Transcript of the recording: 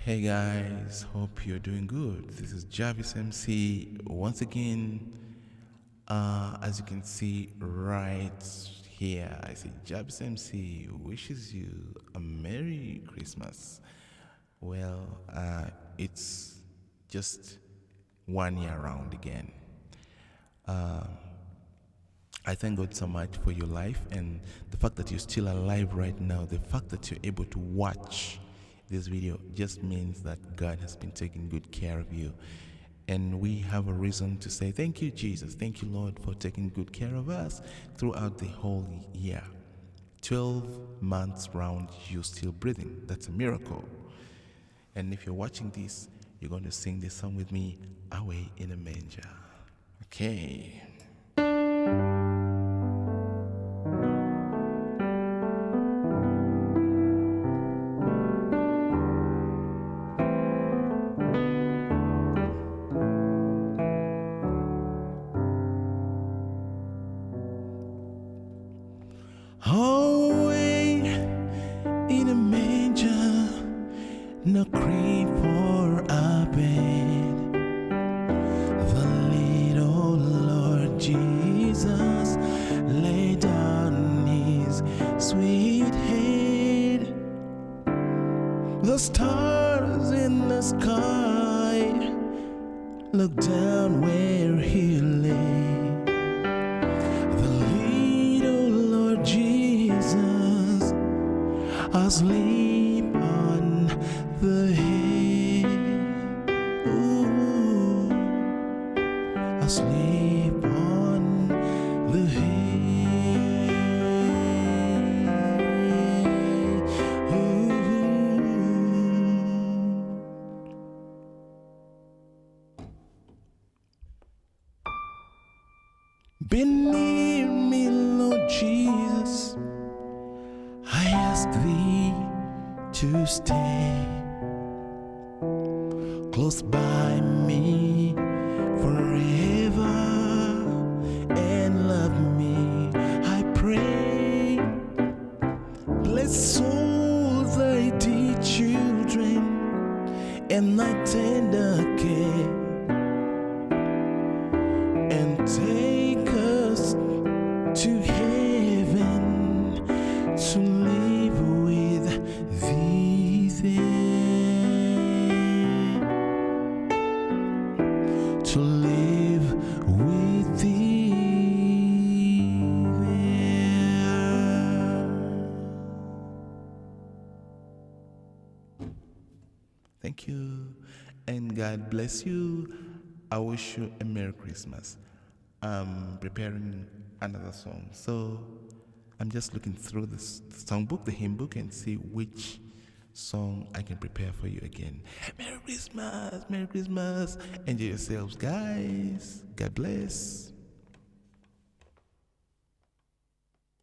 Hey guys, hope you're doing good. This is Javis MC once again. As you can see right here, I see Javis MC wishes you a Merry Christmas. Well, it's just 1 year round again. I thank God so much for your life and the fact that you're still alive right now. The fact that you're able to watch this video just means that God has been taking good care of you. And we have a reason to say thank you, Jesus. Thank you, Lord, for taking good care of us throughout the whole year. 12 months round, you're still breathing. That's a miracle. And if you're watching this, you're going to sing this song with me, Away in a Manger. Okay. Away in a manger, no cream for a bed. The little Lord Jesus laid down his sweet head. The stars in the sky look down where he lay. The little Lord Jesus asleep on the hay. Ooh, asleep on the hay. Ooh. Be near me, Lord Jesus. I ask thee to stay close by me forever and love me, I pray. Bless souls, thy dear children, and thy tender care, and take us to heaven to live with thee there, to live with thee there. Thank you, and God bless you. I wish you a Merry Christmas. I'm preparing another song, so I'm just looking through the songbook, the hymn book, and see which song I can prepare for you again. Merry Christmas, Merry Christmas. Enjoy yourselves, guys. God bless.